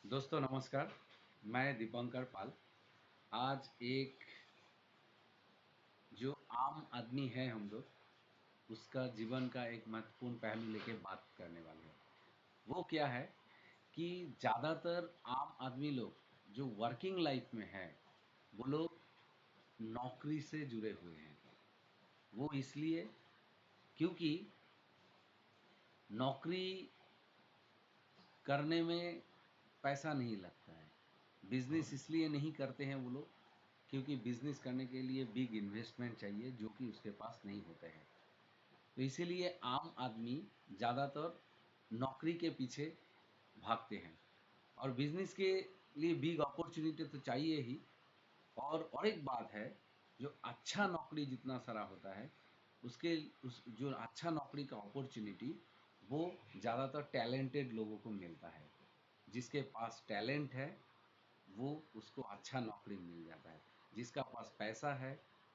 दोस्तों नमस्कार। मैं दीपंकर पाल। आज एक जो आम आदमी है हम लोग उसका जीवन का एक महत्वपूर्ण पहलू लेके बात करने वाले हैं। वो क्या है कि ज़्यादातर आम आदमी लोग जो वर्किंग लाइफ में है वो लोग नौकरी से जुड़े हुए हैं। वो इसलिए क्योंकि नौकरी करने में पैसा नहीं लगता है। बिजनेस इसलिए नहीं करते हैं वो लोग क्योंकि बिजनेस करने के लिए बिग इन्वेस्टमेंट चाहिए जो कि उसके पास नहीं होते हैं। तो इसीलिए आम आदमी ज़्यादातर नौकरी के पीछे भागते हैं और बिजनेस के लिए बिग अपॉर्चुनिटी तो चाहिए ही। और एक बात है, जो अच्छा नौकरी जितना सारा होता है उसके उस जो अच्छा नौकरी का अपॉर्चुनिटी वो ज़्यादातर टैलेंटेड लोगों को मिलता है। जिसके पास टैलेंट है वो उसको अच्छा नौकरी मिल जाता है। जिसका पास पैसा है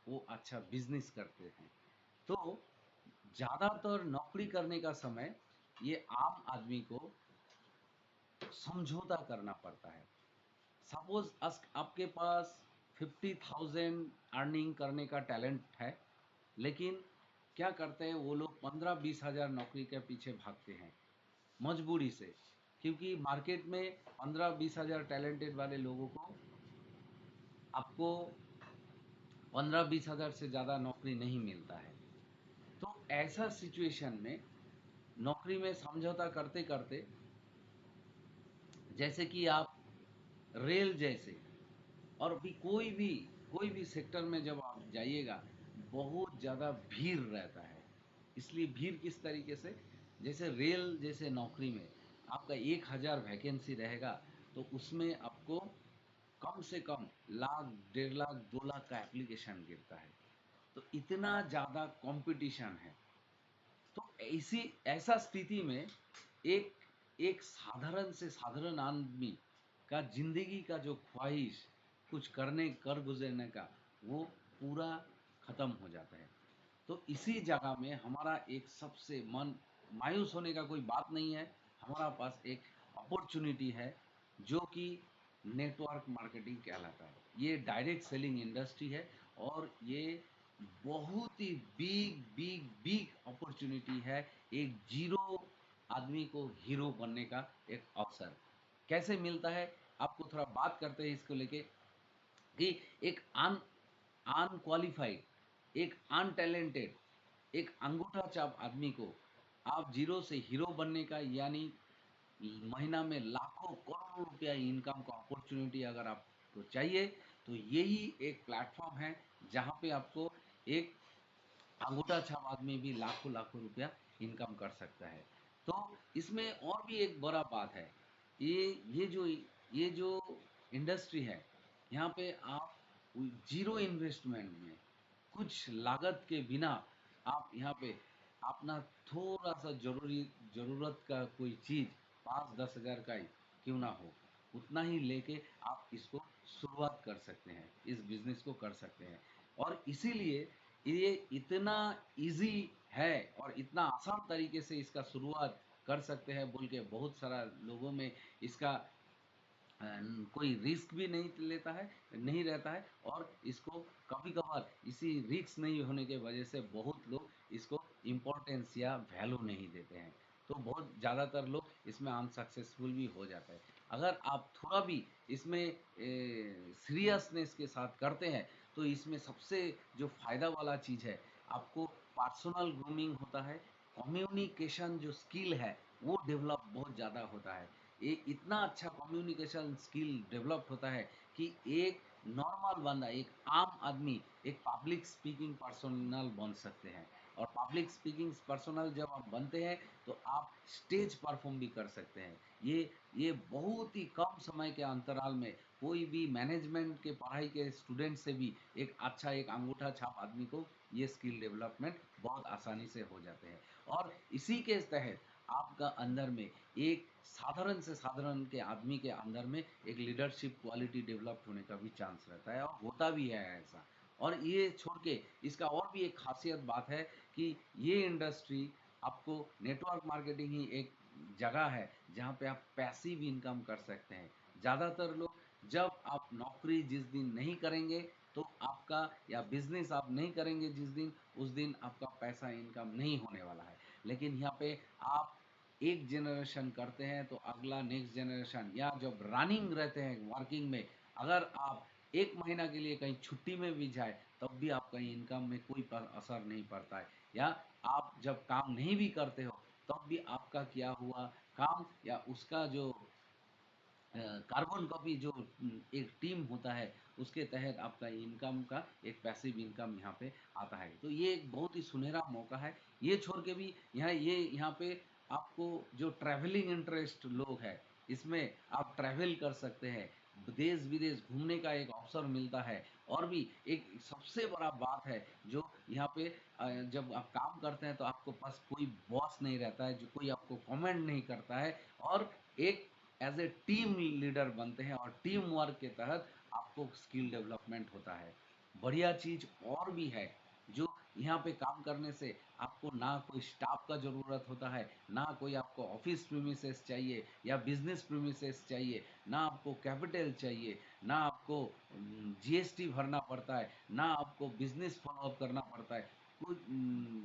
वो अच्छा बिजनेस करते हैं। तो ज़्यादातर नौकरी करने का समय ये आम आदमी को समझौता करना पड़ता है। सपोज आपके पास 50,000 अर्निंग करने का टैलेंट है, लेकिन क्या करते हैं वो लोग 15-20 हज़ार नौकरी के पीछे भागते हैं मजबूरी से। क्योंकि मार्केट में 15-20 हज़ार टैलेंटेड वाले लोगों को आपको 15-20 हज़ार से ज़्यादा नौकरी नहीं मिलता है। तो ऐसा सिचुएशन में नौकरी में समझौता करते करते, जैसे कि आप रेल जैसे और भी कोई भी सेक्टर में जब आप जाइएगा बहुत ज़्यादा भीड़ रहता है। इसलिए भीड़ किस तरीके से, जैसे रेल जैसे नौकरी में आपका 1,000 वैकेंसी रहेगा तो उसमें आपको कम से कम लाख 1.5 लाख 2 लाख का एप्लीकेशन गिरता है। तो इतना ज़्यादा कंपटीशन है। तो ऐसी ऐसा स्थिति में एक एक साधारण से साधारण आदमी का जिंदगी का जो ख्वाहिश कुछ करने कर गुजरने का वो पूरा खत्म हो जाता है। तो इसी जगह में हमारा एक सबसे मन मायूस होने का कोई बात नहीं है। हमारा पास एक अपॉर्चुनिटी है जो कि नेटवर्क मार्केटिंग कहलाता है। ये डायरेक्ट सेलिंग इंडस्ट्री है और ये बहुत ही बिग बिग बिग अपॉर्चुनिटी है। एक जीरो आदमी को हीरो बनने का एक अवसर कैसे मिलता है, आपको थोड़ा बात करते हैं इसको लेके कि एक अनक्वालिफाइड, एक अनटैलेंटेड, एक अंगूठा छाप आदमी को आप जीरो से हीरो बनने का यानी महीना में लाखों करोड़ों रुपया इनकम का अपॉर्चुनिटी अगर आपको चाहिए तो यही एक प्लेटफॉर्म है जहां पे आपको एक अंगूठा छाप आदमी भी लाखों लाखों रुपया इनकम कर सकता है। तो इसमें और भी एक बड़ा बात है। ये ये जो इंडस्ट्री है यहाँ पे आप जीरो इन्वेस्टमेंट में कुछ लागत के बिना आप यहाँ पे अपना थोड़ा सा ज़रूरत का कोई चीज़ 5-10 हज़ार का ही क्यों ना हो उतना ही लेके आप इसको शुरुआत कर सकते हैं, इस बिजनेस को कर सकते हैं। और इसीलिए ये इतना इजी है और इतना आसान तरीके से इसका शुरुआत कर सकते हैं बोल के बहुत सारा लोगों में इसका कोई रिस्क भी नहीं लेता है, नहीं रहता है। और इसको कभी कभार इसी रिस्क नहीं होने के वजह से बहुत लोग इसको इम्पोर्टेंस या वैल्यू नहीं देते हैं। तो बहुत ज़्यादातर लोग इसमें अनसक्सेसफुल भी हो जाते हैं। अगर आप थोड़ा भी इसमें सीरियसनेस के साथ करते हैं तो इसमें सबसे जो फ़ायदा वाला चीज़ है, आपको पर्सनल ग्रूमिंग होता है, कम्युनिकेशन जो स्किल है वो डेवलप बहुत ज़्यादा होता है। ये इतना अच्छा कम्युनिकेशन स्किल डेवलप होता है कि एक नॉर्मल बंदा, एक आम आदमी एक पब्लिक स्पीकिंग पर्सनल बन सकते हैं। और पब्लिक स्पीकिंग पर्सनल जब आप बनते हैं तो आप स्टेज परफॉर्म भी कर सकते हैं। ये बहुत ही कम समय के अंतराल में कोई भी मैनेजमेंट के पढ़ाई के स्टूडेंट से भी एक अच्छा एक अंगूठा छाप आदमी को ये स्किल डेवलपमेंट बहुत आसानी से हो जाते हैं। और इसी के तहत आपका अंदर में एक साधारण से साधारण के आदमी के अंदर में एक लीडरशिप क्वालिटी डेवलप होने का भी चांस रहता है और होता भी है ऐसा। और ये छोड़ के इसका और भी एक खासियत बात है कि ये इंडस्ट्री आपको नेटवर्क मार्केटिंग ही एक जगह है जहाँ पे आप पैसिव इनकम कर सकते हैं। ज़्यादातर लोग, जब आप नौकरी जिस दिन नहीं करेंगे, तो आपका, या बिजनेस आप नहीं करेंगे जिस दिन, उस दिन आपका पैसा इनकम नहीं होने वाला है। लेकिन यहाँ पे आप एक जनरेशन करते हैं तो अगला नेक्स्ट जनरेशन, या जब रनिंग रहते हैं वर्किंग में, अगर आप एक महीना के लिए कहीं छुट्टी में भी जाए, तब भी आपका इनकम में कोई असर नहीं पड़ता है। या आप जब काम नहीं भी करते हो, तब भी आपका किया हुआ काम या उसका जो कार्बन कॉपी जो एक टीम होता है, उसके तहत आपका इनकम का एक पैसिव इनकम यहाँ पे आता है। तो ये एक बहुत ही सुनहरा मौका है। ये छोड़ के भी यहाँ पे आपको जो ट्रैवलिंग इंटरेस्ट लोग है, इसमें आप ट्रैवल कर सकते हैं, देश विदेश घूमने का एक अवसर मिलता है। और भी एक सबसे बड़ा बात है, जो यहाँ पे जब आप काम करते हैं तो आपको पास कोई बॉस नहीं रहता है, जो कोई आपको कमेंट नहीं करता है, और एक एज ए टीम लीडर बनते हैं, और टीम वर्क के तहत आपको स्किल डेवलपमेंट होता है। बढ़िया चीज और भी है, जो यहाँ पे काम करने से आपको ना कोई स्टाफ का जरूरत होता है, ना कोई आपको ऑफिस प्रीमिसेस चाहिए या बिजनेस प्रीमिसेस चाहिए, ना आपको कैपिटल चाहिए, ना आपको जीएसटी भरना पड़ता है, ना आपको बिजनेस फॉलोअप करना पड़ता है। कोई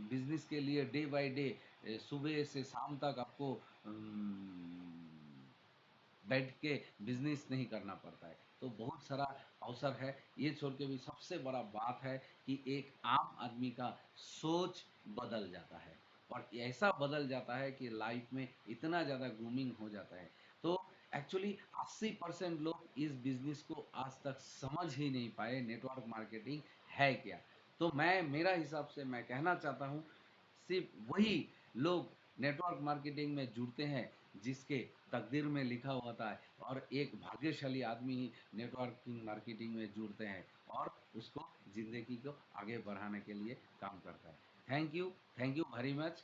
बिजनेस के लिए डे बाय डे सुबह से शाम तक आपको बैठ के बिजनेस नहीं करना पड़ता है। तो बहुत सारा अवसर है। ये छोड़ के भी सबसे बड़ा बात है कि एक आम आदमी का सोच बदल जाता है, और ऐसा बदल जाता है कि लाइफ में इतना ज़्यादा ग्रूमिंग हो जाता है। तो एक्चुअली 80% लोग इस बिजनेस को आज तक समझ ही नहीं पाए, नेटवर्क मार्केटिंग है क्या। तो मैं, मेरा हिसाब से मैं कहना चाहता हूँ, सिर्फ वही लोग नेटवर्क मार्केटिंग में जुड़ते हैं जिसके तकदीर में लिखा होता है, और एक भाग्यशाली आदमी ही नेटवर्किंग मार्केटिंग में जुड़ते हैं और उसको ज़िंदगी को आगे बढ़ाने के लिए काम करता है। Thank you very much.